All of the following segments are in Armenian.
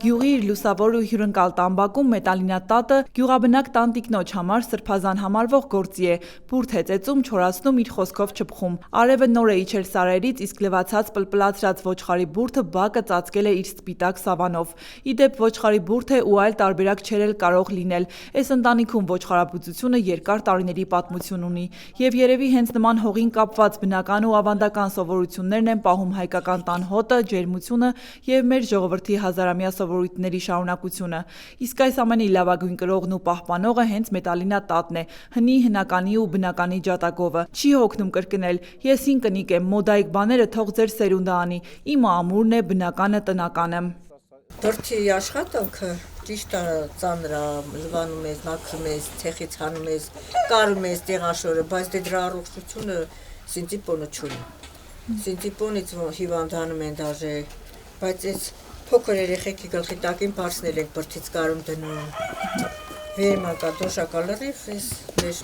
Գյուղի իր լուսավոր ու հյուրընկալ տամբակում Մետալինատատը գյուղաբնակ տանտիկնոջ համար սրբազան համարվող գործի է, բուրդ է ծեծում, չորացնում, իր խոսքով չփխում։ Արևը նոր է իջել սարերից, իսկ լվացած պլպլացրած ոչխարի բուրդը բակը ծածկել է իր սպիտակ սավանով։ Իդեպ ոչխարի բուրդ է ու այլ տարբերակ չէր էլ կարող լինել։ Այս ընտանիքում ոչխարաբուծությունը երկար տարիների պատմություն ունի, եւ երևի հենց նման հողին կապված բնական ու ավանդական սովորություններն են պահում հայկական տան հոտը, ջերմությունը եւ մեր ժողովրդի հազարամյա սովորույթների շարունակությունը։ Իսկ այս ամենի լավագույն կրողն ու պահպանողը հենց Մետալինատատն է, հնի, հնականի ու բնականի ջատագովը։ Չի հոգնում կրկնել. ես ինքնիկ եմ, մոդայիկ բաները թող ձեր սերունդը անի, իմը ամուրն է, բնականը տնականը։ Բրդի աշխատանքը ճիշտ է, ծանր է, լվանում ես, մաքրում ես, ցեխից հանում ես, կարում ես տեղաշորը, բայց դրա առողջությունը սինտիպոնը չունի։ Սինտիպոնից հիվանդանում են դաժե, բայց այս փոքր երեխեքի գլխի տակին բարձնել ենք բրդից կարում դնում։ Վերմակա դոշակա լրիվ ես մեր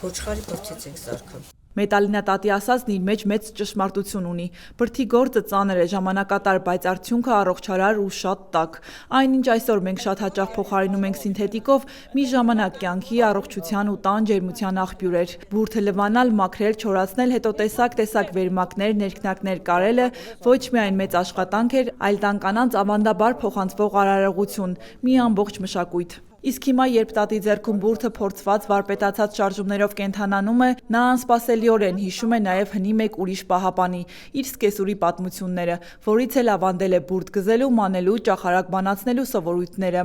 ոչխարի բրդից ենք սարքում։ Մետալինատատի ասածն իր մեջ մեծ ճշմարտություն ունի։ Բրդի գործը ծանր է, ժամանակատար, բայց արդյունքը առողջարար ու շատ տաք։ Այնինչ այսօր մենք շատ հաճախ փոխարինում ենք սինթետիկով, մի ժամանակ կյանքի, առողջության ու տան ջերմության աղբյուր էր։ Բուրդը լվանալ, մաքրել, չորացնել, հետո տեսակ վերմակներ, ներքնակներ կարելը ոչ միայն մեծ աշխատանք էր, այլ տան կանանց ավանդաբար փոխանցվող արարողություն, մի ամբողջ մշակույթ։ Իսկ հիմա, երբ տատի ձեռքում բուրդը փորձված վարպետացած շարժումներով կենթանանում է, նա անսպասելիորեն հիշում է նաև հնի մեկ ուրիշ պահապանի՝ իր սկեսուրի պատմությունները, որից էլ ավանդել է բուրդ գզելու, մանելու, ճախարակ բանացնելու սովորույթները։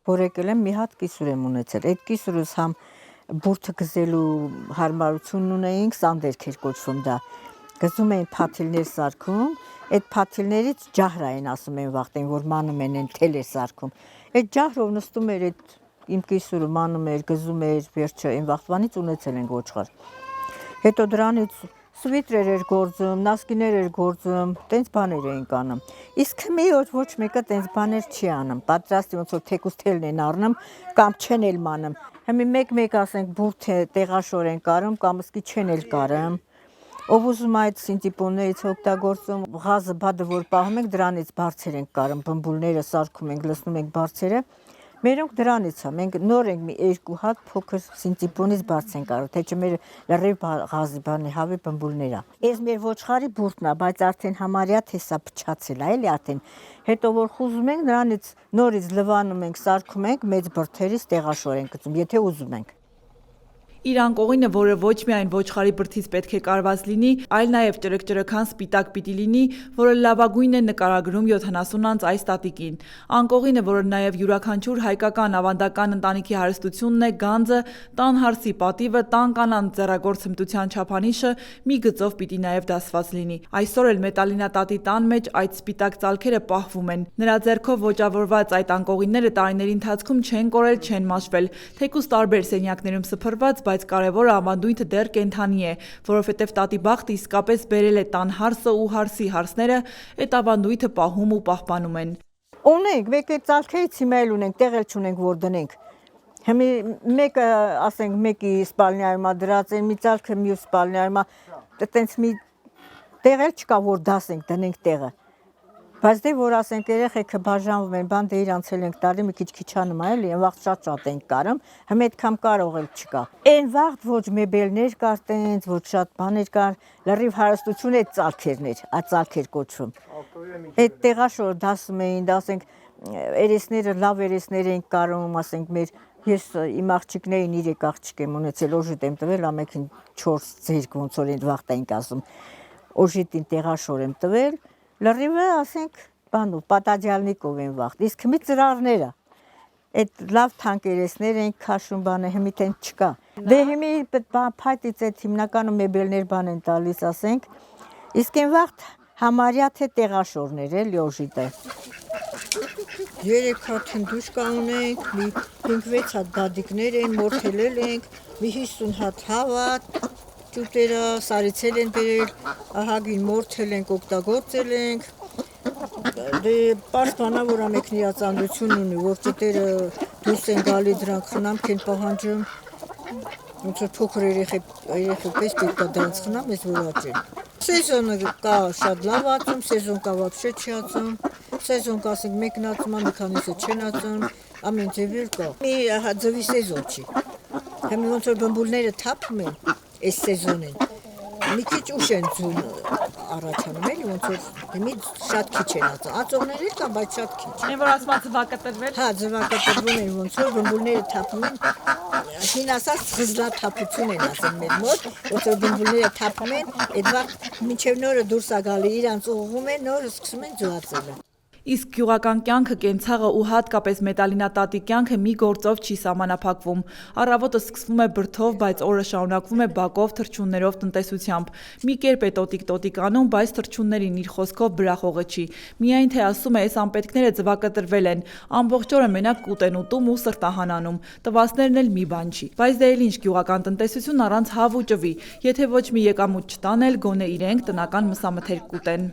Որ եկել եմ մի հատ կիսուր եմ ունեցել, այդ կիսուրս համ բուրդը գզելու հարմարությունն ունեինք, սանդերք էր կոչվում դա։ Գզում էին փաթիլներ սարքում, այդ փաթիլներից ջահրային ասում են վախտեն, որ մանում են թել է սարքում։ Այդ ջահրով նստում էր այդ իմ կիսուրը մանում էր, գզում էր, վերջը այն վախտվանից ունեցել ենք ոչխար։ Հետո դրանից սվիտրեր էր գործում, նասկիներ էր գործում, տենց բաներ էինք անում։ Իսկ մի օր ոչ մեկը տենց բաներ չի անում։ Պատրաստի ոնց որ թեկուս թելն են առնում կամ չեն էլ մանում։ Հիմա մեկ ասենք բուրդ է տեղաշոր են կարում կամ սկի չեն էլ կարում։ Ով ուզում այդ սինտիպոններից օգտագործում, ղազը բադը որ պահում ենք դրանից բարձր ենք կարում, բմբուլները սարքում ենք, լցնում ենք բարձերը։ Մերոնք դրանից է, մենք նոր ենք մի երկու հատ փոքր սինտիպոնից բարձր ենք կարող, թե չէ մեր լրիվ ղազի բանի հավի բմբուլներ է։ Այս մեր ոչխարի բուրդն է, բայց արդեն համարյա թեսա փչացել է, էլի արդեն։ Հետո որ խուզում ենք, նրանից նորից լվանում ենք, սարքում ենք, մեծ բրդերից տեղաշոր ենք գցում, եթե ուզում ենք։ Իր անկողինը, որը ոչ միայն ոչխարի բրդից պետք է կարված լինի, այլ նաև ճրկճրկան սպիտակ պիտի լինի, որը լավագույնն է նկարագրում 70 անց այս տատիկին։ Անկողինը, որը նաև յուրաքանչյուր հայկական ավանդական ընտանիքի հարստությունն է, գանձը, տան հարսի պատիվը, տան կանանց ձեռագործ հմտության չափանիշը մի գծով պիտի նաև դասված լինի։ Այսօր էլ Մետալինատատի տան մեջ այդ սպիտակ ծալքերը պահվում են։ Նրա ձեռքով ոճավորված այդ անկողինները տարիների ընթացքում չեն կորել, չեն մաշվել, թեկուզ տարբեր սենյակներում սփռված, բայց կարևորը ավանդույթը դեռ կենթանի է, որովհետև տատի բախտը իսկապես բերել է տան հարսը ու հարսի հարսները, այդ ավանդույթը պահում ու պահպանում են։ Ունենք, մեկ այդ ծալքերից հիմա էլ ունենք, տեղ էլ չունենք որ դնենք։ Հիմա մեկը, ասենք, մեկի սպալնյայում է դրած, մի ծալքը մյուս սպալնյայում է, տենց մի տեղ էլ չկա որ դասենք, դնենք տեղը։ Բայց դե որ ասենք երեխեքը բաժանվում են, բան դե իրանց էլ ենք տարի մի քիչ անում էլի, այն վաղ շատ ենք կարում, հիմա այդքան կարող էլ չկա։ Այն վաղ ոչ մեբելներ կար տենց, ոչ շատ բաներ կար, լրիվ հարստություն այդ ծալքերն էր, այդ ծալքեր կոչվում։ Այդ տեղաշոր դասում էին, ասենք երեսները լավ երեսներ ենք կարում, ասենք մեր ես իմ աղջիկներին 3 աղջիկ եմ ունեցել, օժիտ եմ տվել, ամենքին 4 ձերք ոնց որ այդ վաղտ ենք ասում։ Օժիտին տեղաշոր եմ տվել, լրիվը ասենք բանով պատաջալնիկով են վաղտ, իսկ մի ծրարները, այդ լավ թանկերեսներ են քաշում բանը, հիմի տեն չկա։ Դե հիմի փայտից այդ հիմնականում մեբելներ բան են տալիս, ասենք, իսկ այն վաղտ համարյա թե տեղաշորներ էլի օժիտը։ 3 հատ հնդուշկա ունենք, մի 5-6 հատ բադիկներ են, մորթելել ենք, մի 50 հատ հավատ, ճուտերը սարիցել են բերել, ահագին մորթել ենք, օգտագործել ենք։ Դե պարզ բանա որ ամենքն իրացանդություն ունի, որ ճտերը դուրս են գալի դրանք խնամք են պահանջում։ Ոնց որ փոքր երեխեպես պետք է դրանց խնամ, ես որ աճեն։ Սեզոնը կա շատ լավ ածում, սեզոն կա вообще չի ածում, սեզոն կա ասենք մեկն ածում, մի քանիսը չեն ածում, ամեն ձևեր կա։ Մի ձվի սեզոն չի։ Հիմա ոնց որ բմբուլները թափում են այս սեզոնին։ Մի քիչ ուշ են ձուն առաջանում, էլի ոնց որ հիմի շատ քիչ են ածում։ Ածողներ էլ կան, բայց շատ քիչ։ Այն որ ասված ձվակտրվել։ Հա, ձվակտրվում են ոնց որ բմբուլները թափում են։ Հին ասած խզլաթափություն են ասել մեր մոտ, ոնց որ բմբուլները թափում են, այդ վաղ մինչև նորը դուրս է գալի, իրանց ուղղում են, նորը սկսում են ձուացել։ Իսկ գյուղական կյանքը, կենցաղը ու հատկապես մետալինատատի կյանքը մի գործով չի սահմանափակվում։ Առավոտը սկսվում է բրդով, բայց օրը շարունակվում է բակով, թռչուններով, տնտեսությամբ։ Մի կերպ է տոտիկ անում, բայց թռչուններին իր խոսքով բրախողը չի։ Միայն թե ասում է, այս անպետքները ձվակտրվել են, ամբողջ օրը մենակ կուտ են ուտում ու սրտահանանում։ Տվասներն էլ մի բան չի։ Բայց դե էլ ինչ գյուղական տնտեսություն առանց հավ ու ջվի։ Եթե ոչ մի եկամուտ չտան էլ, գոնե իրենք տնական մսամթերք կուտեն։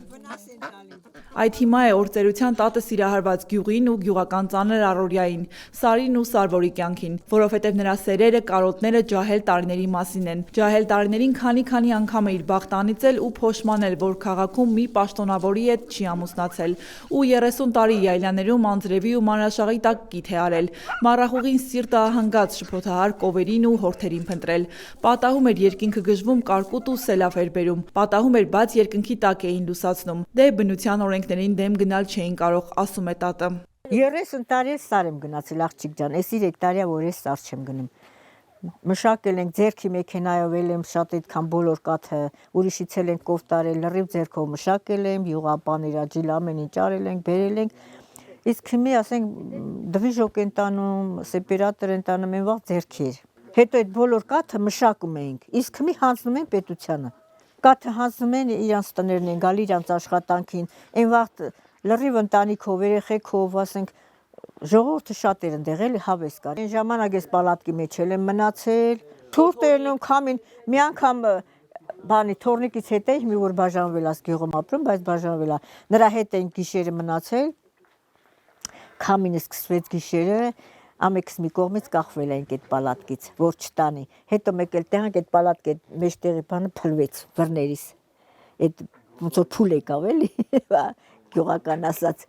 Այդ հիմա է օրծերության տատը սիրահարված գյուղին ու գյուղական ծանր առօրյային, Սարին ու Սարվորի կյանքին, որովհետև նրա սերերը, կարոտները ջահել տարիների մասին են։ Ջահել տարիներին քանի անգամ է իր բախտ անիծել ու փոշմանել, որ քաղաքում մի պաշտոնավորի հետ չի ամուսնացել, ու 30 տարի յայլաներում անձրևի ու մանրաշաղի տակ կիթ է արել, մառախուղին սիրտը ահանգած շփոթահար կովերին ու հորթերին փնտրել։ Պատահում էր երկինքը գժվում, կարկուտ ու սելավ էր բերում, պատահում էր բաց երկնքի տակ էին լուսացնում։ Դե բնության օրենքներին դեմ գնալ չէին կարող, ասում է տատը։ 30 տարի Սար եմ գնացել աղջիկ ջան, այս 3 տարիա որ ես Սար չեմ գնում։ Մշակել ենք ձերքի մեքենայով եմ շատ այդքան բոլոր կաթը ուրիշից էլ ենք կովտարել, լրիվ ձերքով մշակել եմ, յուղապաներ, աջիլ ամեն ինչ արել ենք, բերել ենք։ Իսկ հիմի ասենք դվիժոկ են տանում, սեպարատոր են տանում, այն վաղ ձերքեր։ Հետո այդ բոլոր կաթը մշակում էինք, իսկ հիմի հանձնում են պետությանը։ Կաթը հանձնում են, իրանց տներն են գալի, իրանց աշխատանքին, այն վաղ լրիվ ընտանիքով, երեխեքով, ասենք, ժողովուրդը շատ էր ընդեղ էլի հավես կար։ Այն ժամանակ ես պալատկի մեջ եմ մնացել, թուրտ էնում քամին, մի անգամ բանի թորնիկից հետ էի, մի որ բաժանվել աս գյուղում ապրում, բայց բաժանվել է։ Նրա հետ ենք գիշերը մնացել, քամինը սկսվեց գիշերը, ամենքս մի կողմից կախվել ենք այդ պալատկից, որ չտանի։ Հետո մեկ էլ տեղանք այդ պալատկի մեջտեղի բանը փլվեց վրներից։ Այդ ոնց որ փուլ եկավ էլի, գյուղական ասած։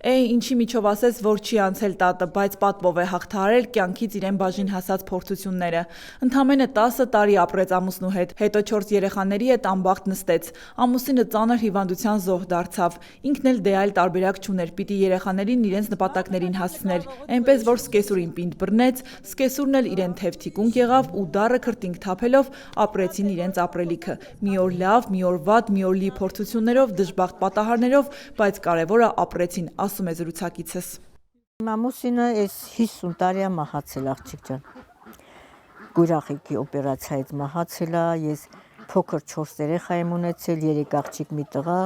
Ինչի միջով ասես, որ չի անցել տատը, բայց պատվով է հաղթահարել կյանքից իրեն բաժին հասած փորձությունները։ Ընդամենը 10 տարի ապրեց ամուսնու հետ, հետո 4 երեխաների հետ անբախտ նստեց։ Ամուսինը ծանր հիվանդության զոհ դարձավ։ Ինքն էլ դե այլ տարբերակ չուներ, պիտի երեխաներին իրենց նպատակներին հասցներ։ Այնպես որ սկեսուրին պինդ բռնեց, սկեսուրն էլ իրեն թև թիկունք եղավ ու դառը քրտինք թափելով ապրեցին իրենց ապրելիքը։ Մի օր լավ, մի օր վատ, մի օր լի փորձություններով, դժբախտ պատահարներով, բայց կարևորը ապրեցին, ասում է զրուցակիցս։ Ամուսինը այս 50 տարիա մահացել աղջիկ ջան։ Գուրախիկի օպերացիայից մահացել է, ես փոքր 4 երեխա եմ ունեցել, 3 աղջիկ մի տղա։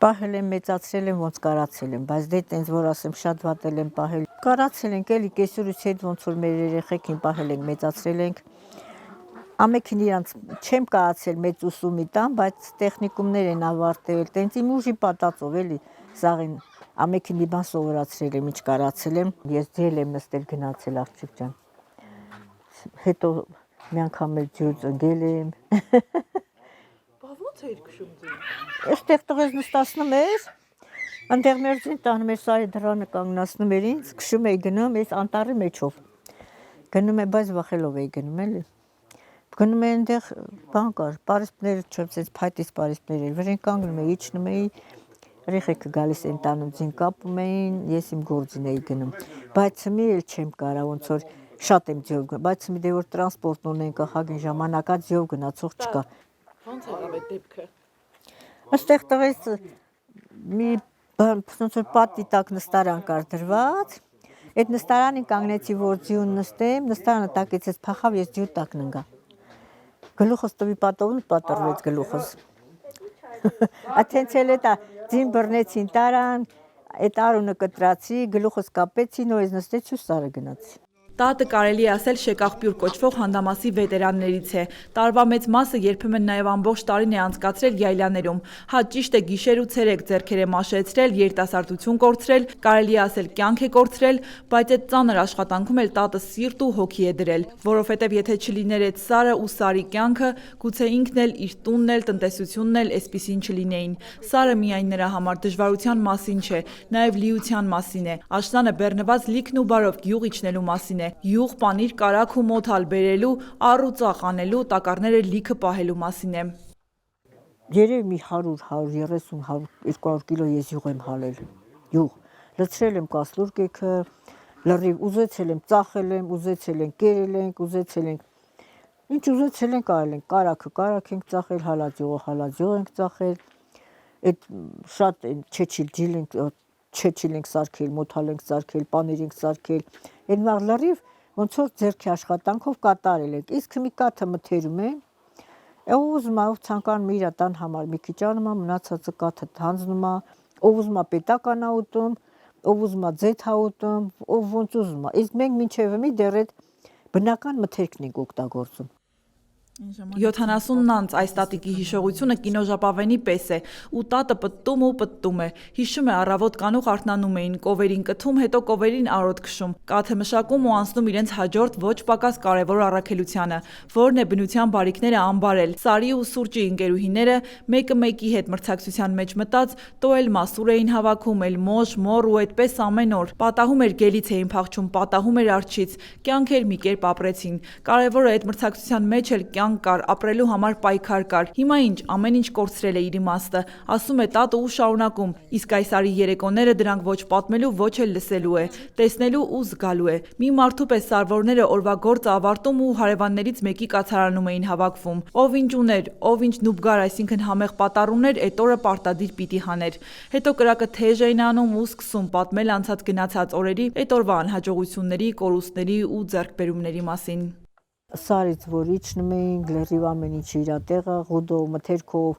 Պահել եմ, մեծացրել եմ, ոնց կարացել եմ, բայց դե տենց որ ասեմ շատ վատել եմ պահել։ Կարացել ենք էլի կեսուրից հետ ոնց որ մեր երեխեքին պահել ենք, մեծացրել ենք։ Ամենքին իրանց չեմ կարացել մեծ ուսումի տան, բայց տեխնիկումներ են ավարտել, տենց իմ ուժի պատածով էլի սաղին ամենքին մի բան սովորացրել եմ, ինչ կարացել եմ, ես ձել եմ նստել գնացել աղջիկ ջան։ Հետո մի անգամ էլ ջուր ծնգել եմ։ Բա ո՞նց էիր քշում ձեզ։ Այստեղ տղես նստացնում էր, այնտեղ մերձին տանում էր սարի դռանը կանգնացնում էր ինձ, քշում էի գնում, ես անտառի մեջով։ Գնում եմ, բայց վախելով էի գնում էլի։ Գնում եմ այնտեղ բան կար, պարիսպներ չոց, փայտից պարիսպներ էր, վրան կանգնում էի, իջնում էի, երեխեքը գալիս են տանում, ձին կապում էին, ես իմ գործին էի գնում։ Բայց մի էլ չեմ կարա, ոնց որ շատ եմ ձյով գնում, բայց մի դե որ տրանսպորտն ունենք ահագին ժամանակա ձյով գնացող չկա։ Ո՞նց եղավ այդ դեպքը։ Այստեղ տղես մի բան, ոնց որ պատի տակ նստարան կար դրված, այդ նստարանին կանգնեցի, որ ձյուն նստեմ, նստարանը տակեցից փախավ, ես ձյու տակն ընկա։ Գլուխս տվի պատովն պատրվեց գլուխս։ Աթենցել է դա ձին բռնեցին տարան, այդ արունը կտրացի, գլուխս կապեցի, նորից նստեցի ու սարը գնացի։ Տատը կարելի է ասել շեկաղբյուր կոչվող հանդամասի վետերաններից է։ Տարվա մեծ մասը երբեմն նաև ամբողջ տարին է անցկացրել յայլաներում։ Հա ճիշտ է գիշեր ու ցերեկ ձեռքեր է մաշեցրել, երիտասարդություն կորցրել, կարելի է ասել կյանք է կորցրել, բայց այդ ծանր աշխատանքում էլ տատը սիրտ ու հոգի է դրել, որովհետև եթե չլիներ այդ Սարը ու Սարի կյանքը, գուցե ինքն էլ, իր տունն էլ, տնտեսությունն էլ էսպիսին չլինեին։ Սարը միայն նրա համար դժվարության մասին չէ, նաև լիության մասին է։ Աշնանը բեռնված լիքն ու բարով գյուղ իջնելու մասին է։ Յուղ, պանիր, կարագ ու մոթալ բերելու, առ ու ծախ անելու, տակառները լիքը պահելու մասին է։ Երևի մի 100-130-200 կիլո ես յուղ եմ հալել, յուղ, լցրել եմ կասլուրկեքը, լրիվ ուզեցել եմ, ծախել եմ, ուզեցել ենք, կերել ենք, ուզեցել ենք, ինչ ուզեցել ենք արել ենք, կարագ ենք ծախել, հալածյուղ ենք ծախել, այդ շատ չեչիլ ենք սարքել, մոթալ ենք սարքել, պանիր ենք սարքել, այդ մաղ լրիվ ոնց որ ձեռքի աշխատանքով կատարել ենք, իսկ մի կաթը մթերում եմ, ով ուզում է, ով ցանկանում է իր տան համար մի քիչ անում է, մնացածը կաթը հանձնում է, ով ուզում է պետական ա ուտում, ով ուզում է ձեթ ա ուտում, ով ոնց ուզում է, իսկ մենք մինչև մի դեռ այդ բնական մթերքն ենք օգտագործում։ 70 անց այս տատիկի հիշողությունը կինոժապավենի պես է, ու տատը պտտում է, հիշում է առավոտ կանուխ արթնանում էին, կովերին կթում, հետո կովերին արոտ քշում, կաթը մշակում ու անցնում իրենց հաջորդ ոչ պակաս կարևոր առաքելությանը, որն է բնության բարիքները ամբարել։ Սարի ու սուրճի ընկերուհիները մեկը մեկի հետ մրցակցության մեջ մտած, տո էլ մասուր էին հավաքում, էլ մոշ, մոր ու այդպես ամեն օր։ Պատահում էր գելից էին փախչում, պատահում էր արջից, կյանք էր մի կերպ ապրեցին։ Կարևորը այդ մրցակցության մեջ էլ կար, ապրելու համար պայքար կար։ Հիմա ինչ, ամեն ինչ կորցրել է իր իմաստը, ասում է տատը ու շարունակում, իսկ այս արի երեկոները դրանք ոչ պատմելու, ոչ էլ լսելու է, տեսնելու ու զգալու է։ Մի մարդու պես սարվորները օրվա գործը ավարտում ու հարևաններից մեկի կացարանում էին հավաքվում։ Ով ինչ ուներ, ով ինչ նուբգար, այսինքն համեղ պատառ ուներ, այդ օրը պարտադիր պիտի հաներ։ Հետո կրակը թեժ էին անում ու սկսում պատմել անցած գնացած օրերի, այդ օրվա անհաջողությունների, կորուստների ու ձեռքբերումների մասին։ Սարից որ իջնում էինք, լրիվ ամեն ինչ իր տեղը, ղուդով, մթերքով,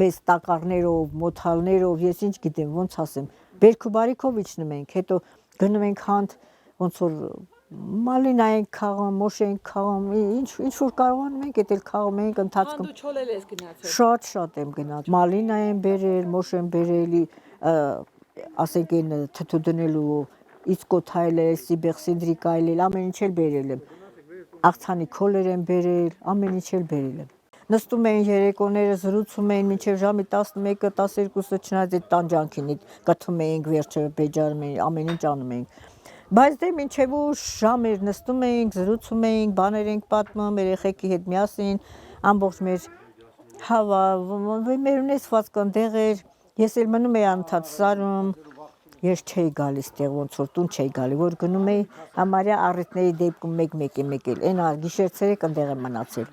մեծ տակառներով, մոթալներով, ես ինչ գիտեմ, ոնց ասեմ, բերք ու բարիքով իջնում էինք, հետո գնում ենք հանդ, ոնց որ մալինա ենք քաղում, մոշ ենք քաղում, ինչ որ կարողանում ենք, էդ էլ քաղում ենք ընթացքում։ Դու չոլել ես գնացել։ Շատ եմ գնացել։ Մալինա են բերել, մոշ են բերել, ասենք այն թթու դնելու, իսկոթայել, սիբեղ սիդրիկ այլել, ամեն ինչ էլ բերել եմ։ Աղցանի քոլեր են բերել, ամեն ինչ էլ բերել եմ։ Նստում էին երեկոները, զրուցում էին մինչև ժամի 11-ը, 12-ը, չնայած այդ տանջանքին, կթում էինք, վերջը բեջարում էինք, ամեն ինչ անում էինք։ Բայց դե մինչև ուշ ժամ էր, նստում էինք, զրուցում էինք, բաներ ենք պատմում, երեխեքի հետ միասին, ամբողջ մեր հավա, մեր ունեցվածքն դեղ էր, ես էլ մնում էի անընդհատ Սարում, ես չէի գալիս տեղ, ոնց որ տուն չէի գալի, որ գնում էի համարյա առիթների դեպքում մեկ էլ, այն գիշեր ցերեկ ընդեղ եմ մնացել։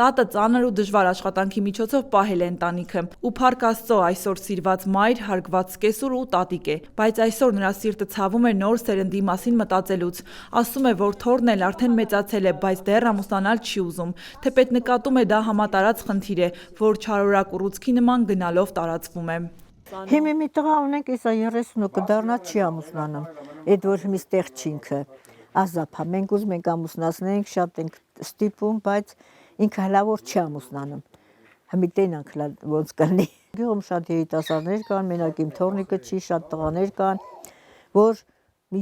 Տատը ծանր ու դժվար աշխատանքի միջոցով պահել է ընտանիքը, ու փառք Աստծո այսօր սիրված մայր, հարգված սկեսուր ու տատիկ է, բայց այսօր նրա սիրտը ցավում է նոր սերնդի մասին մտածելուց։ Ասում է, որ թոռն էլ արդեն մեծացել է, բայց դեռ ամուսնանալ չի ուզում, թեպետ նկատում է դա համատարած խնդիր է, որ չարորակ ուռուցքի նման գնալով տարածվում է։ Հիմա մի տղա ունենք, եսա 30 կդառնա չի ամուսնանում, այդ որ հիմից տեղ չի ինքը, ազապա, մենք ուզում ենք ամուսնացնենք, շատ ենք ստիպում, բայց ինքը հլավոր չի ամուսնանում, հիմի տենանք ոնց կլնի։ Գյուղում շատ երիտասարդներ կան, մենակ իմ թոռնիկը չի, շատ տղաներ կան, որ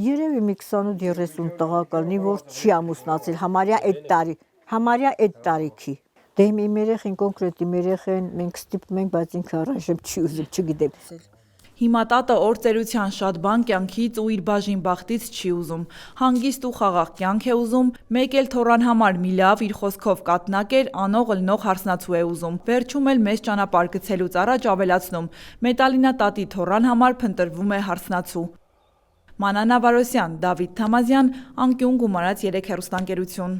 երևի մի 28-30 տղա կլնի, որ չի ամուսնացել, համարյա այդ տարիքի։ Դե իմ երեխին կոնկրետ իմ երեխեն մենք ստիպում ենք, բայց ինքը առայժմ չի ուզում, չգիտեմ։ Հիմա տատը օրծերության շատ բան կյանքից ու իր բաժին բախտից չի ուզում։ Հանգիստ ու խաղաղ կյանք է ուզում, մեկ էլ թոռան համար մի լավ իր խոսքով կատնակ էր, անող ըլնող հարսնացու է ուզում։ Վերջում էլ մեծ ճանապարհ գցելուց առաջ ավելացնում. Մետալինա տատի թոռան համար փնտրվում է հարսնացու։ Մանանա Վարոսյան, Դավիթ Թամազյան, անկյուն գումարած 3 հեռուստաընկերություն։